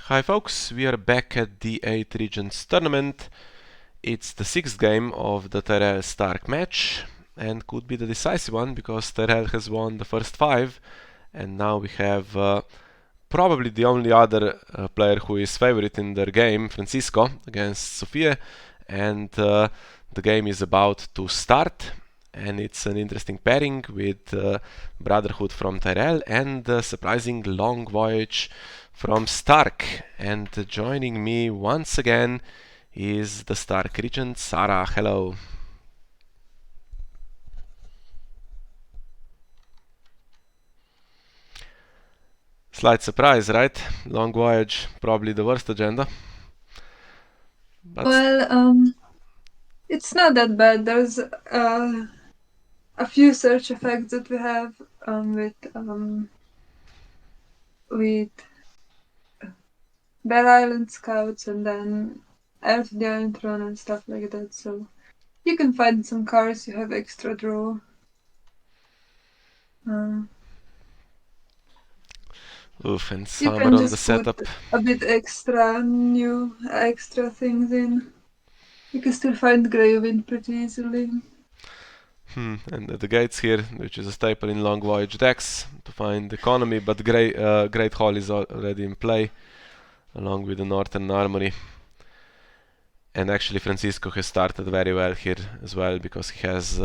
Hi folks, we are back at the 8 Regents tournament. It's the 6th game of the Tyrell Stark match and could be the decisive one because Tyrell has won the first 5 and now we have probably the only other player who is favorite in their game, Francisco, against Sophie, and the game is about to start. And it's an interesting pairing with Brotherhood from Tyrell and surprising long Voyage from Stark. And joining me once again is the Stark Regent, Saraaa. Hello. Slight surprise, right? Long Voyage, probably the worst agenda. But well, it's not that bad. There's a few search effects that we have with Bear Island Scouts and then Elf Giant Run and stuff like that. So you can find some cards. You have extra draw. Oof, and You Summer can on the just put setup. a bit extra things in. You can still find Grey Wind pretty easily. And the gates here, which is a staple in long voyage decks to find economy, but Great Hall is already in play along with the Northern Armory. And actually Francisco has started very well here as well because he has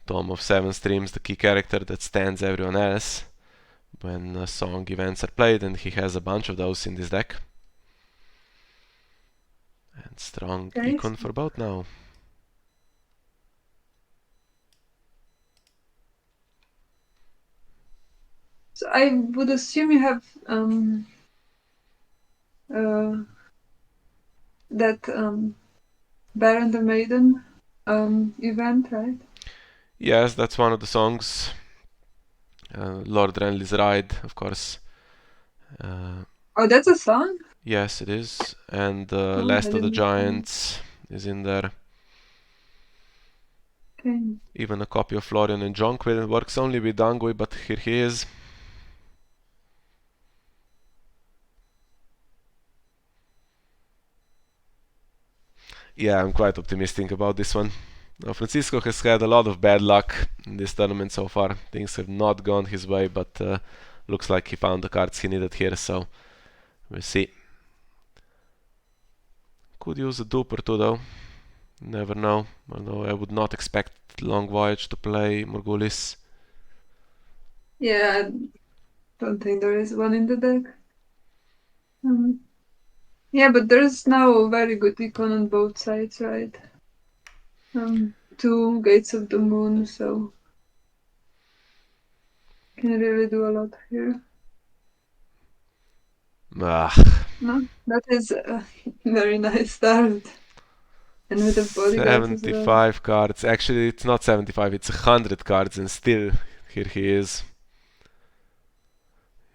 Tome of Seven Streams, the key character that stands everyone else when song events are played, and he has a bunch of those in this deck. And strong econ for both now. So I would assume you have that Baron the Maiden event, right? Yes, that's one of the songs. Lord Renly's Ride, of course. Oh, that's a song? Yes, it is. And Oh, Last of the Giants is in there. Okay. Even a copy of Florian and Jonquil. Works only with Angui, but here he is. Yeah, I'm quite optimistic about this one. Now, Francisco has had a lot of bad luck in this tournament so far. Things have not gone his way, but looks like he found the cards he needed here, so we'll see. Could use a dupe or two though. Never know. Although I would not expect Long Voyage to play Morgulis. Yeah, I don't think there is one in the deck. Yeah, but there's now very good econ on both sides, right? 2 Gates of the Moon, so can really do a lot here. Ah. No, that is a very nice start. And with the bodyguards as well. 75 cards. Actually, it's not 75, it's 100 cards, and still, here he is.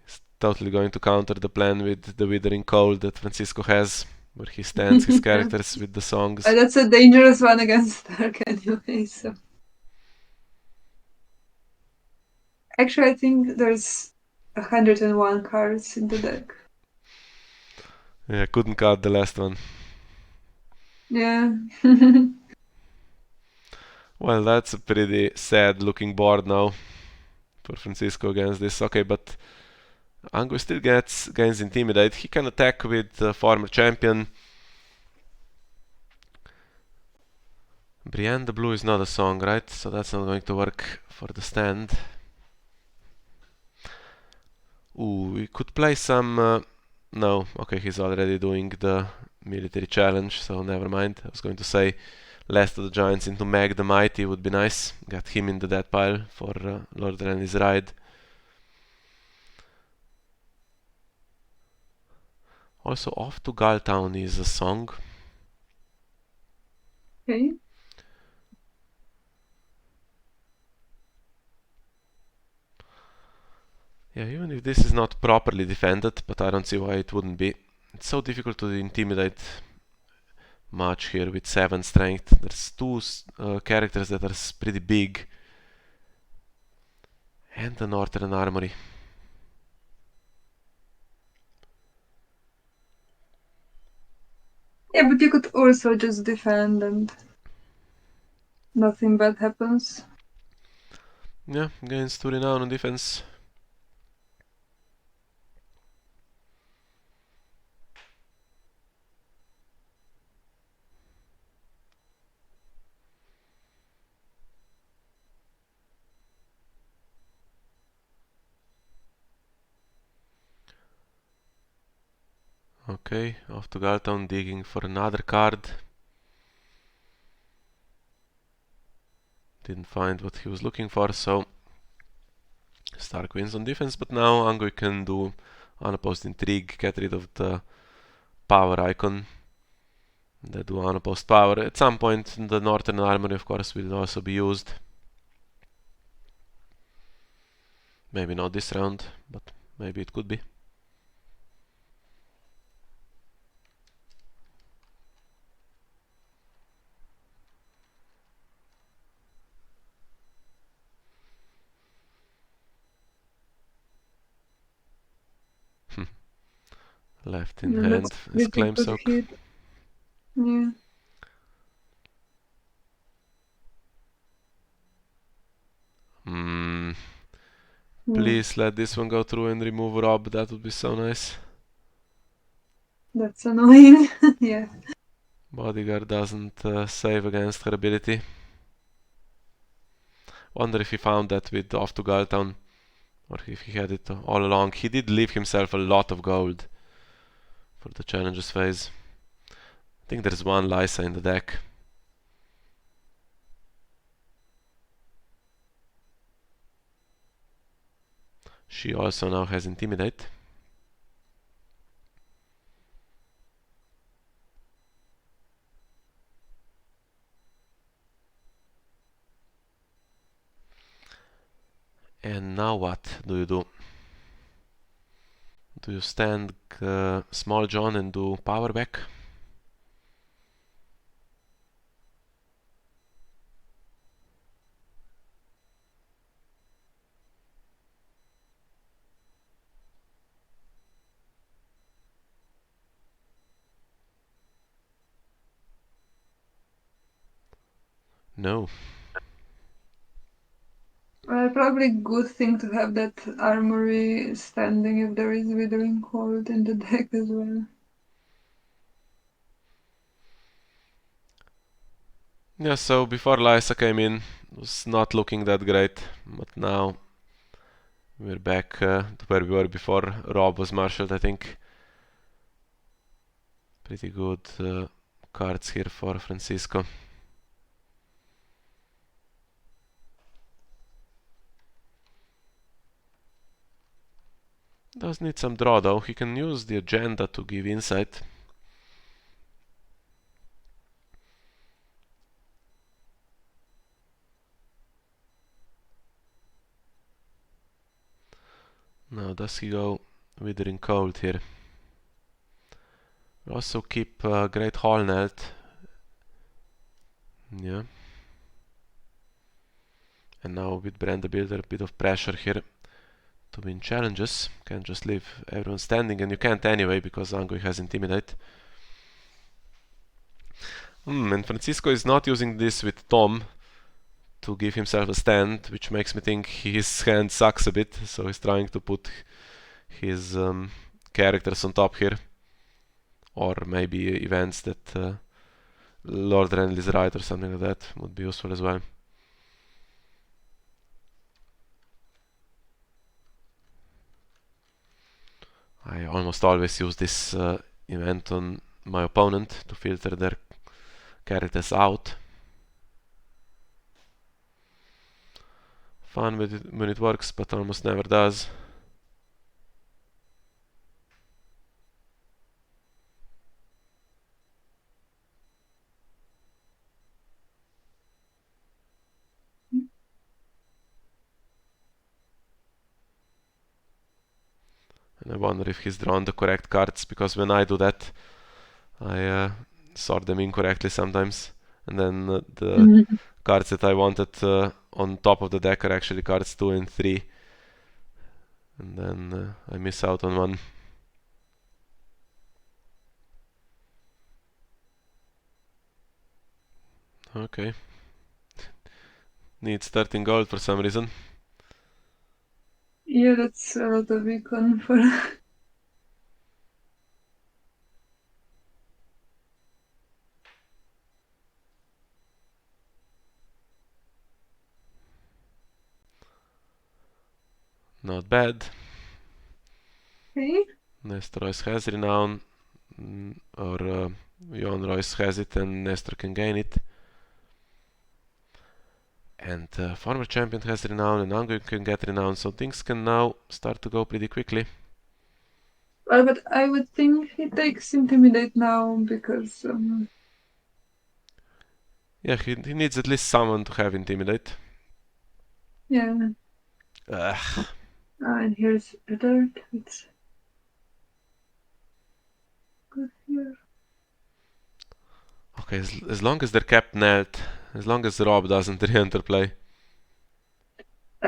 He's totally going to counter the plan with the Withering Cold that Francisco has, where he stands his characters with the songs. That's a dangerous one against Stark anyway, so. Actually, I think there's 101 cards in the deck. Yeah, couldn't cut the last one. Yeah. Well, that's a pretty sad looking board now for Francisco against this. Okay, but Angu still gains Intimidate. He can attack with the former champion. Brienne the Blue is not a song, right? So that's not going to work for the stand. Ooh, we could play some... no, okay, he's already doing the military challenge, so never mind. I was going to say Last of the Giants into Meg the Mighty would be nice. Got him in the death pile for Lord Renly's Ride. Also, Off to Galtown is a song. Okay. Yeah, even if this is not properly defended, but I don't see why it wouldn't be. It's so difficult to intimidate much here with 7 strength. There's 2 characters that are pretty big. And the Northern Armory. also just defend and nothing bad happens. Yeah, gains 2 renown on defense. Okay, off to Galtown, digging for another card. Didn't find what he was looking for, so Stark wins on defense, but now Angui can do unopposed intrigue, get rid of the power icon. They do unopposed power. At some point, the Northern Armory, of course, will also be used. Maybe not this round, but maybe it could be. Left in hand is Pretty Claim good Soak. hit. Yeah. Please let this one go through and remove Rob, that would be so nice. That's annoying. Yeah. Bodyguard doesn't save against her ability. Wonder if he found that with off to Galtown, or if he had it all along. He did leave himself a lot of gold for the challenges phase. I think there's one Lysa in the deck. She also now has Intimidate. And now what do you do? Do you stand Small John and do power back? No. Probably good thing to have that armory standing if there is Withering Cold in the deck as well. Yeah, so before Lysa came in, it was not looking that great, but now we're back to where we were before Rob was marshaled, I think. Pretty good cards here for Francisco. Does need some draw though. He can use the agenda to give insight. Now does he go Withering Cold here? We also keep Great Hall Knelt. Yeah. And now with Brand the Builder, a bit of pressure here to win challenges. Can't just leave everyone standing, and you can't anyway because Angui has Intimidate. And Francisco is not using this with Tom to give himself a stand, which makes me think his hand sucks a bit, so he's trying to put his characters on top here. Or maybe events that Lord Renly's right or something like that would be useful as well. I almost always use this event on my opponent to filter their characters out. Fun when it works, but almost never does. And I wonder if he's drawn the correct cards, because when I do that, I sort them incorrectly sometimes. And then the cards that I wanted on top of the deck are actually cards 2 and 3. And then I miss out on one. Okay. Needs 13 gold for some reason. Yeah, that's a lot of econ for. Not bad. Okay. Nestor Royce has renown, or Johan Royce has it and Nestor can gain it. And former champion has renown and Angu can get renown, so things can now start to go pretty quickly. Well, but I would think he takes Intimidate now because. Yeah, he needs at least someone to have Intimidate. Yeah. Ugh. And here's Eddard. It's good here. Okay, as long as they're kept net, as long as Rob doesn't re-enter play.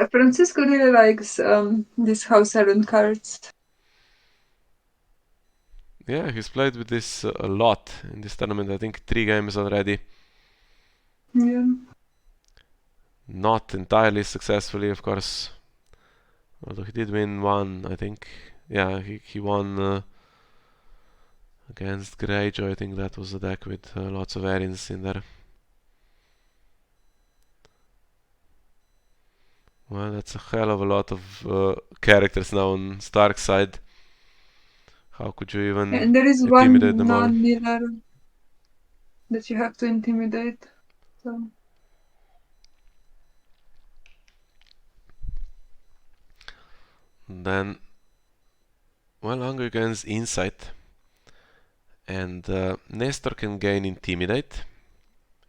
Francisco really likes these House 7 cards. Yeah, he's played with this a lot in this tournament. I think 3 games already. Yeah. Not entirely successfully, of course. Although he did win one, I think. Yeah, he won against Greyjoy. I think that was a deck with lots of Arians in there. Well, that's a hell of a lot of characters now on Stark's side. How could you even And there is intimidate one them all? non-kneeler that you have to intimidate. So. Then, well, Angu gains Insight. And Nestor can gain Intimidate.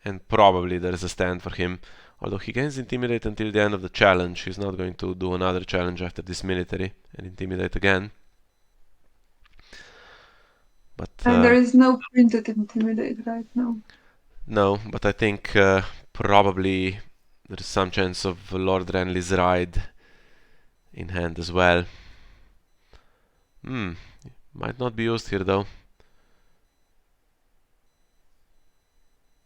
And probably there's a stand for him. Although he gains Intimidate until the end of the challenge. He's not going to do another challenge after this military and Intimidate again. But And there is no printed Intimidate right now. no, but I think probably there's some chance of Lord Renly's Ride in hand as well. Might not be used here though.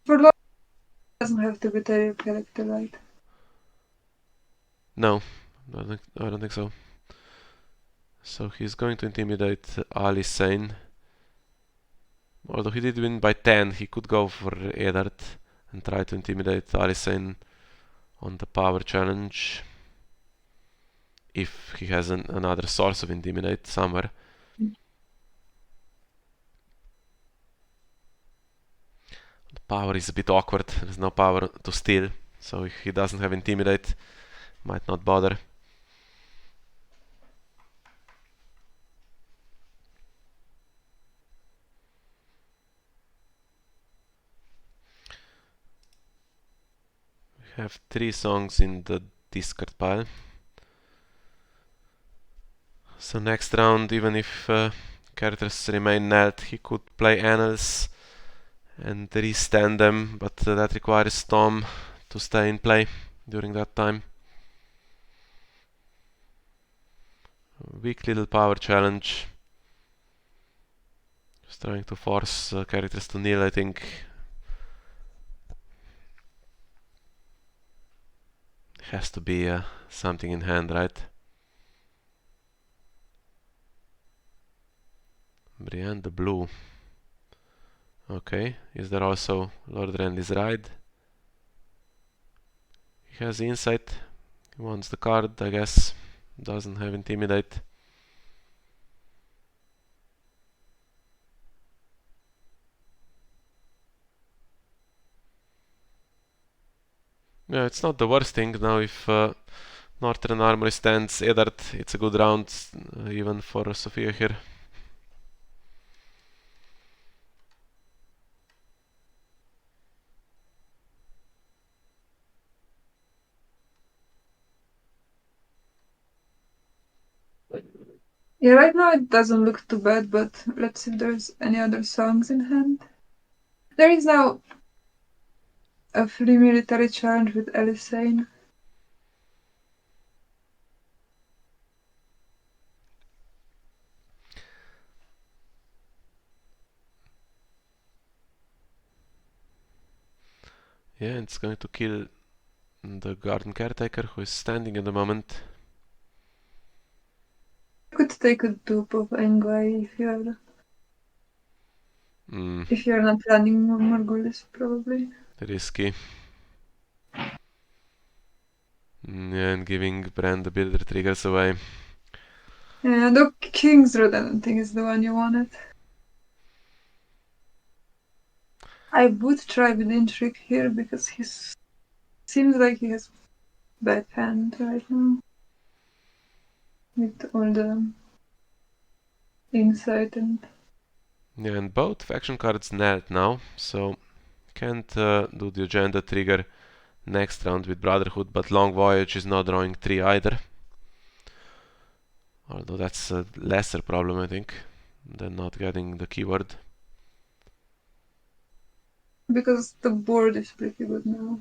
For Lord, it doesn't have to be Tyrell character, right? No, I don't think so. So he's going to intimidate Ali Sane. Although he did win by 10, he could go for Eddard and try to intimidate Ali Sane on the power challenge. If he has another source of intimidate somewhere. The power is a bit awkward, there's no power to steal. So if he doesn't have intimidate, might not bother. We have 3 songs in the discard pile. So next round, even if characters remain net, he could play Annals and restand them, but that requires Tom to stay in play during that time. Weak little power challenge. Just trying to force characters to kneel, I think. Has to be something in hand, right? Brienne the Blue. Okay, is there also Lord Renly's Ride? He has Insight. He wants the card, I guess. Doesn't have Intimidate. Yeah, it's not the worst thing now if Northern Armory stands Eddard. It's a good round, even for Sophia here. Yeah, right now it doesn't look too bad, but let's see if there's any other songs in hand. There is now a free military challenge with Elisane. Yeah, it's going to kill the garden caretaker who is standing at the moment. You could take a dupe of Engway if you're not running Morgulis, probably. Risky. Yeah, and giving Bran the builder triggers away. Yeah, the King's Road I don't think is the one you wanted. I would try with Intrigue here because he seems like he has bad hand right now. With all the insight and... Yeah, and both faction cards knelt now, so can't do the agenda trigger next round with Brotherhood, but Long Voyage is not drawing 3 either. Although that's a lesser problem, I think, than not getting the keyword. Because the board is pretty good now.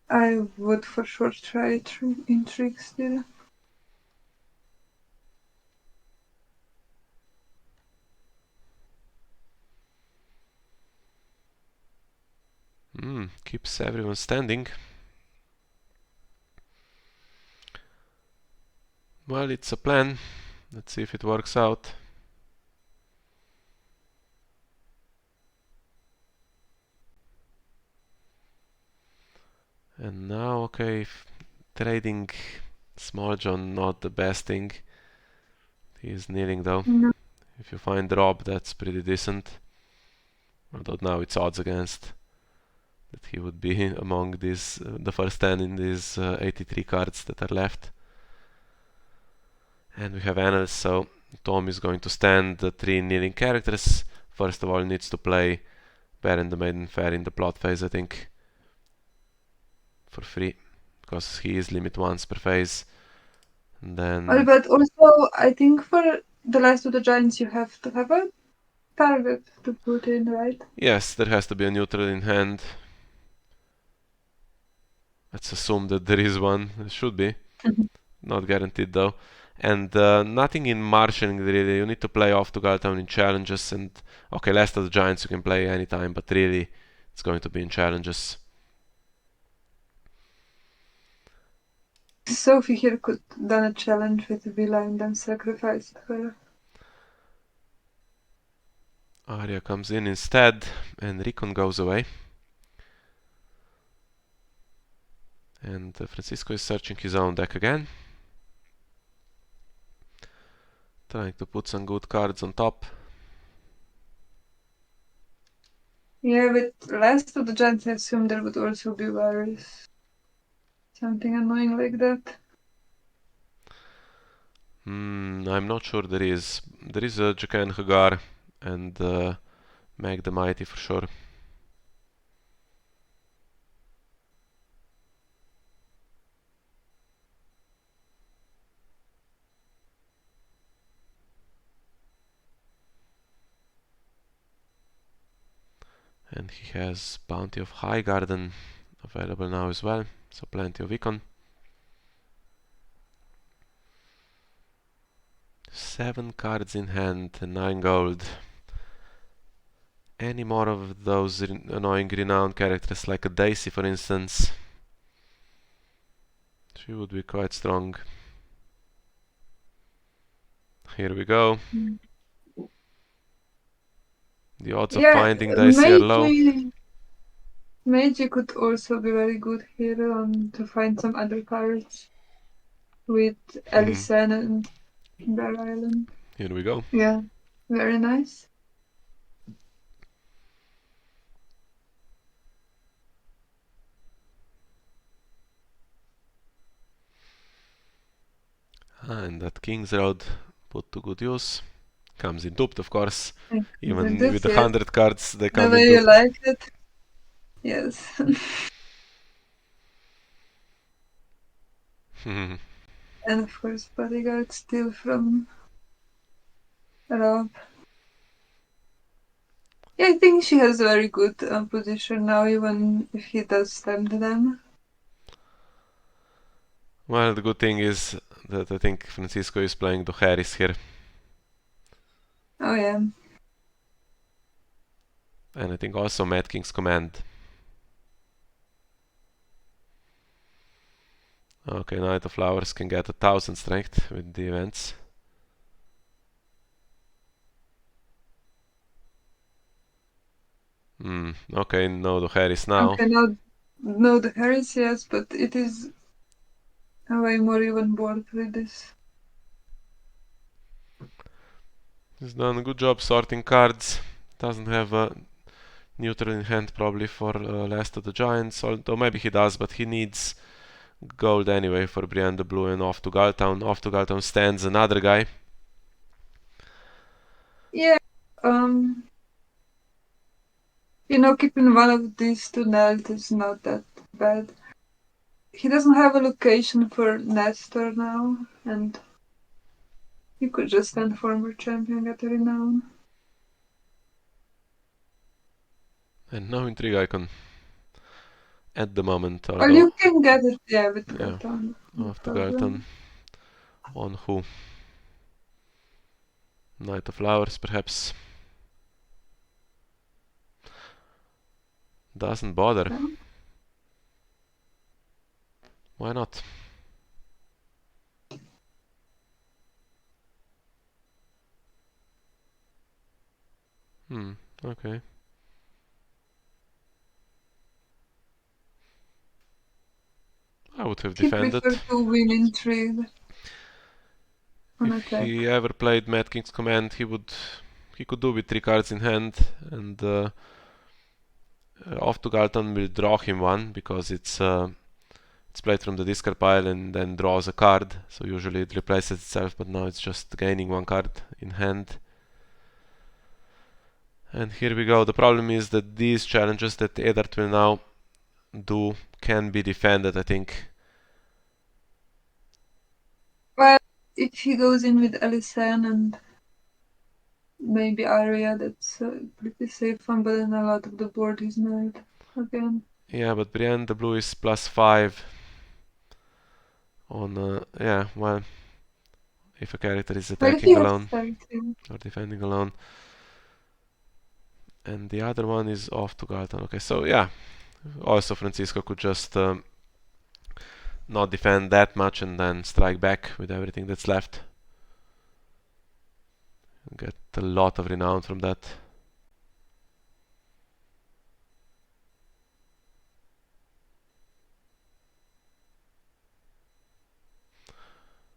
I would for sure try Intrigue still. Keeps everyone standing. Well, it's a plan. Let's see if it works out. And now, okay, trading Small John, not the best thing. He's kneeling though. No. If you find Rob, that's pretty decent. Although now it's odds against that he would be among these, the first 10 in these 83 cards that are left. And we have Annals, so Tom is going to stand the 3 kneeling characters. First of all, he needs to play Baron the Maiden Fair in the plot phase, I think, for free, because he is limit once per phase. And then, But also, I think for the Last of the Giants, you have to have a target to put in, right? yes, there has to be a neutral in hand. Let's assume that there is one. There should be. Not guaranteed though. And nothing in marshalling really. You need to play off to Galtown in challenges. And okay, Last of the Giants you can play anytime, but really it's going to be in challenges. Sophie here could done a challenge with Villa and then sacrificed her. Arya comes in instead, and Rickon goes away. And Francisco is searching his own deck again. Trying to put some good cards on top. Yeah, with Last of the Giants, I assume there would also be virus. Something annoying like that. I'm not sure there is. There is a Jacan Hagar and Meg the Mighty for sure. And he has Bounty of High Garden available now as well, so plenty of econ. 7 cards in hand and 9 gold. Any more of those annoying renowned characters like a Daisy for instance? She would be quite strong. Here we go. The odds of finding Daisy are low. Meiji could also be very good here to find some other cards with Alison and Bear Island. Here we go. Yeah, very nice. And that King's Road put to good use. Comes in duped, of course. Even This, with the yes, 100 cards, they the come way in you duped. like it. Yes. And of course, Bodyguard still from Rob. Yeah, I think she has a very good position now, even if he does stamp them. Well, the good thing is that I think Francisco is playing to Harris here. Oh yeah. And I think also Mad King's Command. Okay, Knight of Flowers can get 1000 strength with the events. Okay, no the Harris now. Okay, now no the Harris, yes, but it is a way more even board with this. He's done a good job sorting cards. Doesn't have a neutral in hand probably for Last of the Giants, although maybe he does, but he needs gold anyway for Brienne the Blue and off to Galtown. Off to Galtown stands another guy. Yeah, keeping one of these two nailed is not that bad. He doesn't have a location for Nestor now, and you could just stand former champion, get a renown. And no intrigue icon at the moment, Well, although you can get it, yeah, with yeah, Galton. No off to Galtown. problem. On who? Knight of Flowers perhaps. Doesn't bother. Yeah. Why not? Okay. I would have He defended. preferred to win intrigue on If attack. he ever played Mad King's Command, he could do with 3 cards in hand, and off to Galton will draw him one because it's played from the discard pile and then draws a card. So usually it replaces itself, but now it's just gaining 1 card in hand. And here we go. The problem is that these challenges that Eddard will now do can be defended, I think. Well, if he goes in with Alicent and maybe Arya, that's a pretty safe one, but then a lot of the board is nailed again. Yeah, but Brienne the Blue is +5 on, yeah, well, if a character is Well, he attacking has alone 13. or defending alone. And the other one is off to Galton. Okay, so yeah, also Francisco could just not defend that much and then strike back with everything that's left. Get a lot of renown from that.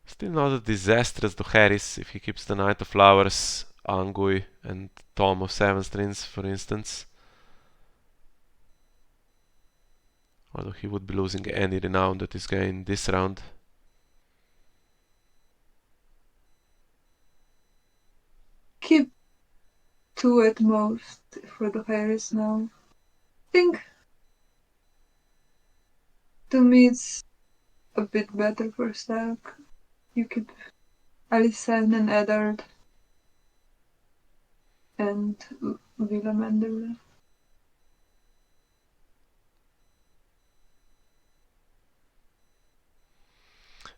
Still not a disastrous to Harris if he keeps the Knight of Flowers, Angui and Tom of Seven Strings, for instance. Although he would be losing any renown that is gained this round. Keep 2 at most for the Harris now. I think to me it's a bit better for stack. You keep Alicent and Eddard and Willem Enderle.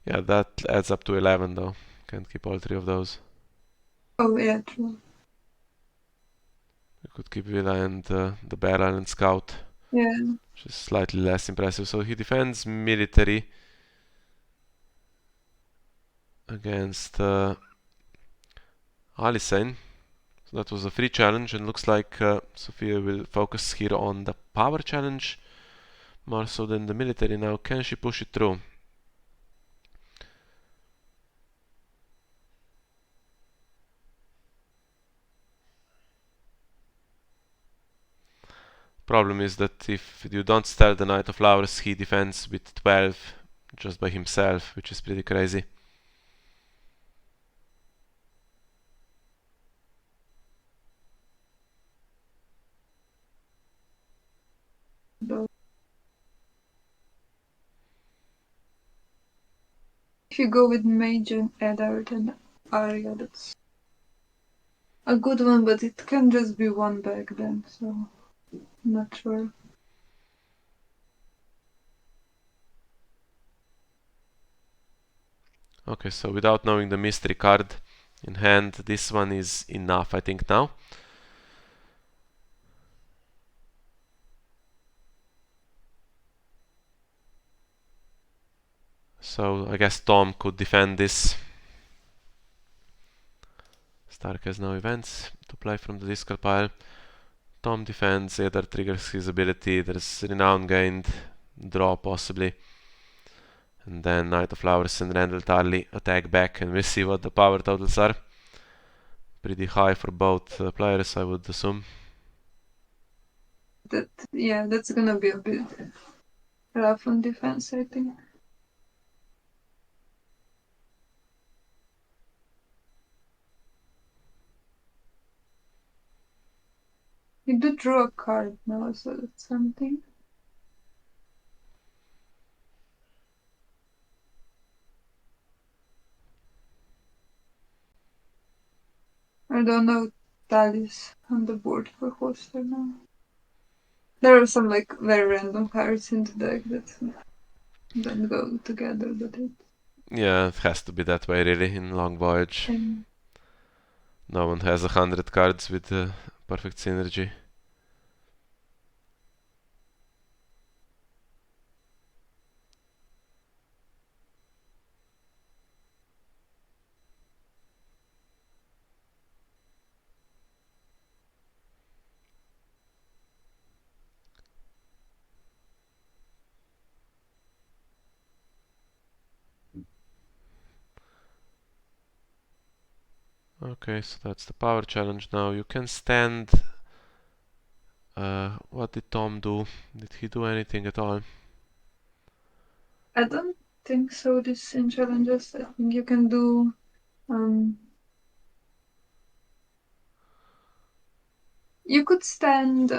Yeah, that adds up to 11 though. Can't keep all 3 of those. Oh yeah, true. We could keep Villa and the Bear Island Scout, Yeah. which is slightly less impressive. So he defends military against Alicent. So that was a free challenge, and looks like Sophia will focus here on the power challenge more so than the military now. Can she push it through? Problem is that if you don't start the Knight of Flowers, he defends with 12 just by himself, which is pretty crazy. If you go with Mage and Eddard and Arya, that's a good one, but it can just be one bag then, so I'm not sure. Okay, so without knowing the mystery card, in hand. This one is enough, I think, now. So I guess Tom could defend this. Stark has no events to play from the discard pile. Tom defends, either triggers his ability, there's renown gained, draw possibly. And then Knight of Flowers and Randall Tarley attack back, and we'll see what the power totals are. Pretty high for both players, I would assume. That's gonna be a bit rough on defense, I think. You do draw a card now, so that's something. I don't know tallies on the board for Hoster now. There are some like very random cards in the deck that don't go together, but Yeah, it has to be that way really in Long Voyage. No one has 100 cards with perfect synergy. Okay, so that's the power challenge now. You can stand. What did Tom do? Did he do anything at all? I don't think so. This in challenges, I think you can do. You could stand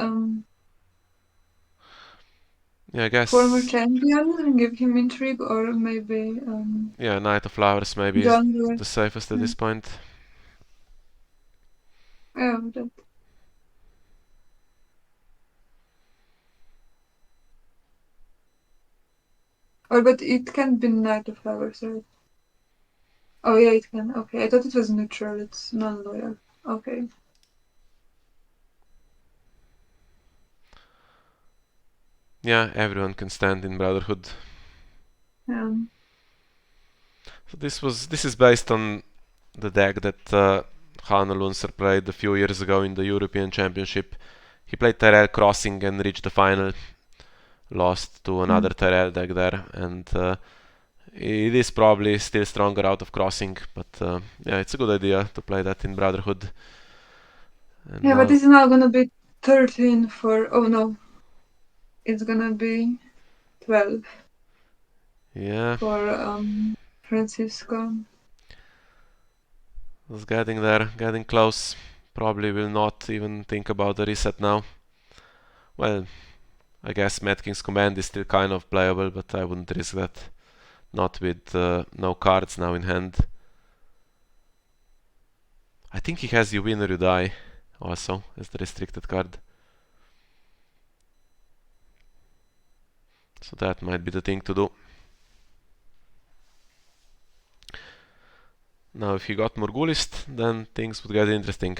Yeah, I guess. former champion and give him intrigue, or maybe Yeah, Knight of Flowers maybe is John Lewis. the safest at this point. Yeah, that. Or but it can be Knight of Flowers, right? Oh yeah, it can. Okay, I thought it was neutral. It's non-loyal. Okay. Yeah, everyone can stand in Brotherhood. So this is based on the deck that Hanno Lunser played a few years ago in the European Championship. He played Tyrell Crossing and reached the final. Lost to another Tyrell deck there, and it is probably still stronger out of Crossing, but yeah, it's a good idea to play that in Brotherhood. And Yeah, but this is now gonna be 13 for. Oh no, it's gonna be 12. Yeah, For Francisco. it's getting there, getting close. Probably will not even think about the reset now. Well, I guess Mad King's Command is still kind of playable, but I wouldn't risk that. Not with no cards now in hand. I think he has You Win or You Die also as the restricted card. So that might be the thing to do. Now if he got Morgulist, then things would get interesting.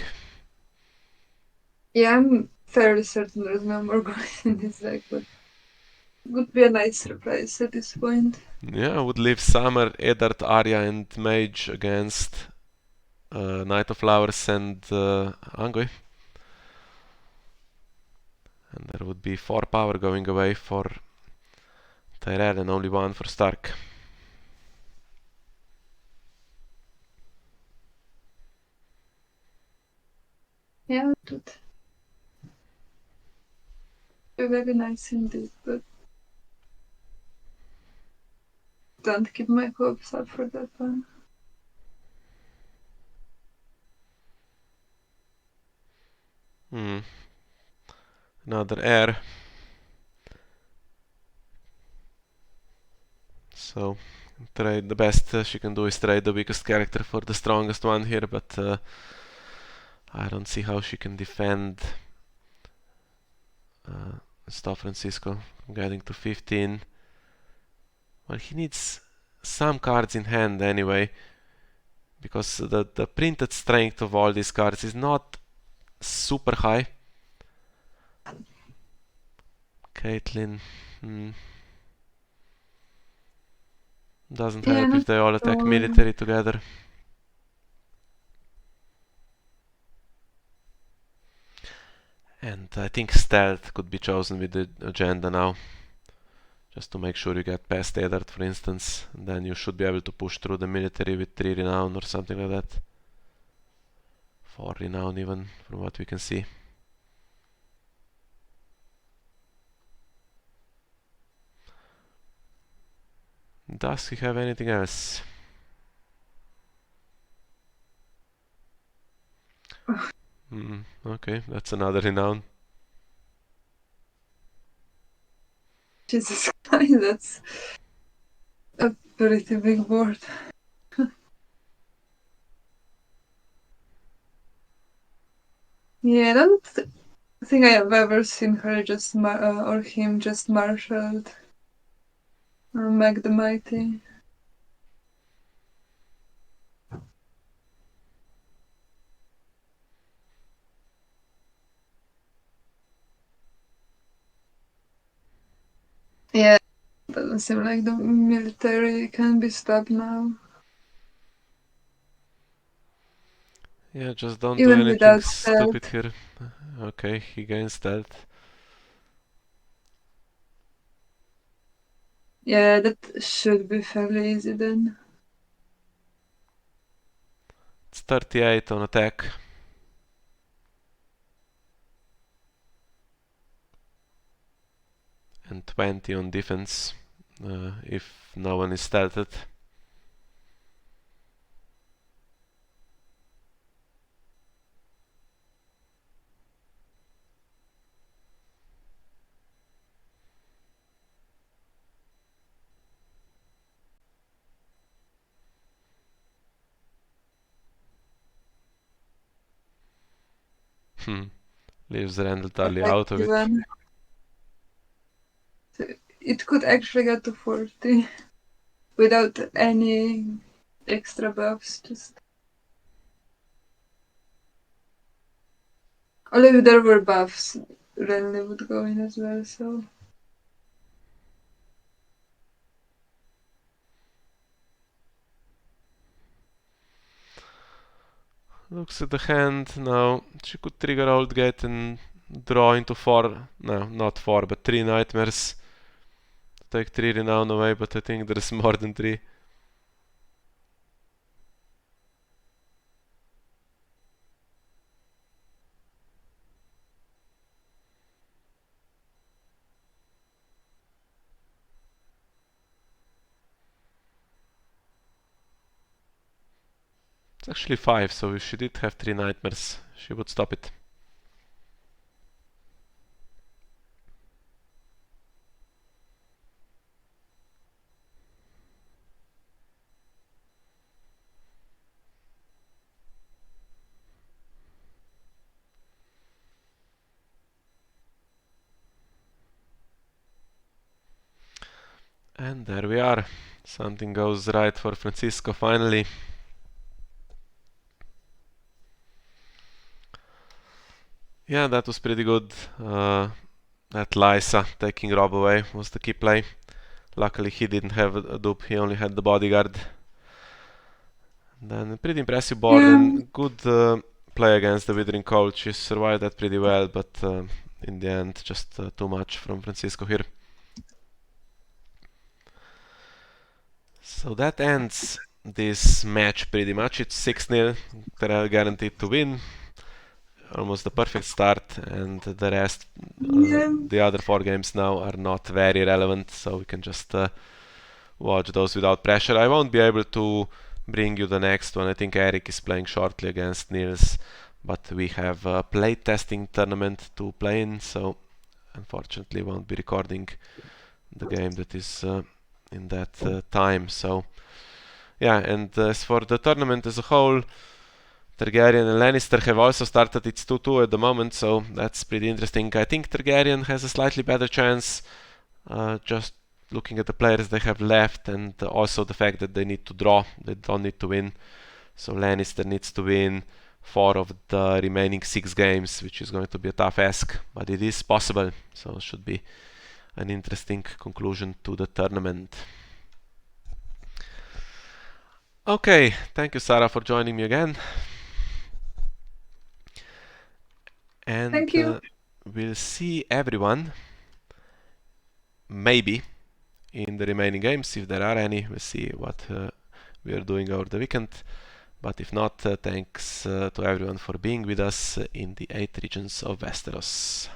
Yeah, I'm fairly certain there's no more goals in this deck, but it would be a nice surprise at this point. Yeah, I would leave Summer, Eddard, Arya and Mage against Knight of Flowers and Angoi. And there would be 4 power going away for Tyrell and only 1 for Stark. Yeah, it would be very nice indeed, but don't keep my hopes up for that one. Another heir. So trade the best she can do is trade the weakest character for the strongest one here, but I don't see how she can defend Stop Francisco from getting to 15. Well, he needs some cards in hand anyway. because the printed strength of all these cards is not super high. Caitlyn doesn't Yeah, help if not they all attack sure. military together. And I think stealth could be chosen with the agenda now. Just to make sure you get past Eddard, for instance. And then you should be able to push through the military with 3 renown or something like that. 4 renown even, from what we can see. Does he have anything else? Okay, that's another renown. Jesus Christ, that's a pretty big board. Yeah, I don't think I have ever seen her just or him just marshaled or Meg the Mighty. Yeah, doesn't seem like the military can be stopped now. Yeah, just don't do Even anything without stupid stealth. here. Okay, he gains stealth. Yeah, that should be fairly easy then. It's 38 on attack. And 20 on defense, if no one is stealthed. Leaves Randall Tully out of it. Even. So it could actually get to 40 without any extra buffs. Just only if there were buffs, Renly would go in as well. So Looks at the hand now. She could trigger Old Gate and draw into 4. No, not 4, but 3 nightmares. Take 3 renown away, but I think there's more than 3. It's actually 5, so if she did have 3 nightmares, she would stop it. And there we are. Something goes right for Francisco finally. Yeah, that was pretty good. That Lysa taking Rob away was the key play. Luckily he didn't have a dupe, he only had the bodyguard. Then a pretty impressive board yeah, and good play against the Withering Cold. She survived that pretty well, but in the end just too much from Francisco here. So that ends this match pretty much. It's 6-0. Tyrell guaranteed to win. Almost the perfect start, and the rest, yeah. the other 4 games now are not very relevant, so we can just watch those without pressure. I won't be able to bring you the next one. I think Eric is playing shortly against Niels, but we have a playtesting tournament to play in, so unfortunately won't be recording the game that is in that time. So yeah, and as for the tournament as a whole, Targaryen and Lannister have also started. It's 2-2 at the moment, so that's pretty interesting. I think Targaryen has a slightly better chance, just looking at the players they have left, and also the fact that they need to draw, they don't need to win. So Lannister needs to win 4 of the remaining 6 games, which is going to be a tough ask, but it is possible, so it should be an interesting conclusion to the tournament. Okay, thank you, Saraaa, for joining me again. And Thank you. we'll see everyone, maybe, in the remaining games, if there are any. We'll see what we are doing over the weekend. But if not, thanks to everyone for being with us in the 8 regions of Westeros.